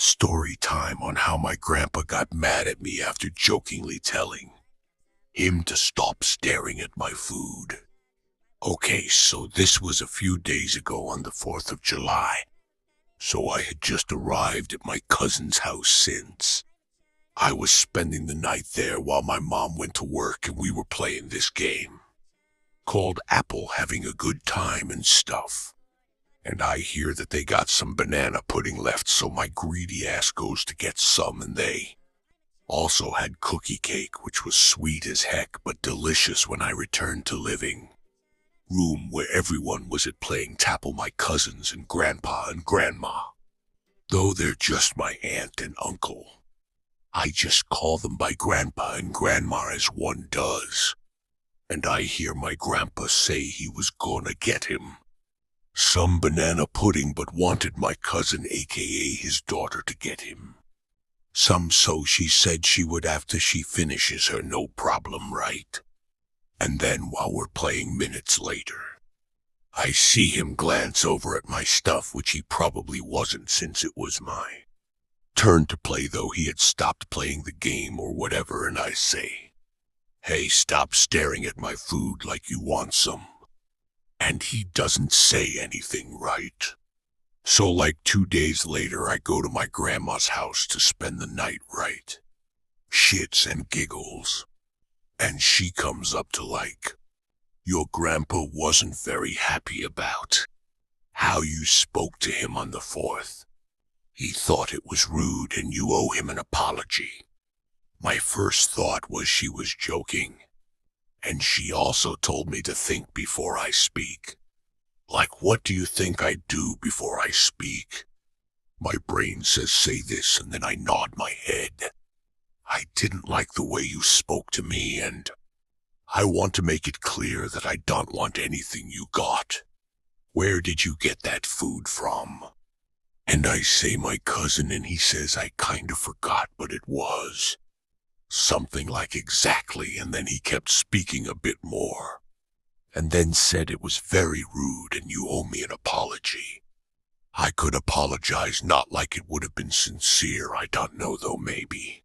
Story time on how my grandpa got mad at me after jokingly telling him to stop staring at my food. Okay, so this was a few days ago on the 4th of July. So I had just arrived at my cousin's house since I was spending the night there while my mom went to work and we were playing this game called Apple Having a Good Time and stuff. And I hear that they got some banana pudding left, so my greedy ass goes to get some, and they also had cookie cake, which was sweet as heck but delicious when I returned to living room where everyone was at playing Tapple, my cousins and grandpa and grandma. Though they're just my aunt and uncle, I just call them by grandpa and grandma as one does. And I hear my grandpa say he was gonna get him some banana pudding but wanted my cousin aka his daughter to get him some, so she said she would after she finishes her, no problem, right? And then while we're playing minutes later, I see him glance over at my stuff, which he probably wasn't since it was my turn to play, though he had stopped playing the game or whatever, and I say, "Hey, stop staring at my food like you want some." And he doesn't say anything, right? So like 2 days later, I go to my grandma's house to spend the night, right? Shits and giggles. And she comes up to like, "Your grandpa wasn't very happy about how you spoke to him on the 4th. He thought it was rude and you owe him an apology." My first thought was she was joking. And she also told me to think before I speak. Like, what do you think I do before I speak? My brain says say this, and then I nod my head. "I didn't like the way you spoke to me, and I want to make it clear that I don't want anything you got. Where did you get that food from?" And I say my cousin, and he says I kind of forgot, but it was something like exactly, and then he kept speaking a bit more, and then said it was very rude and you owe me an apology. I could apologize, not like it would have been sincere, I don't know though, maybe.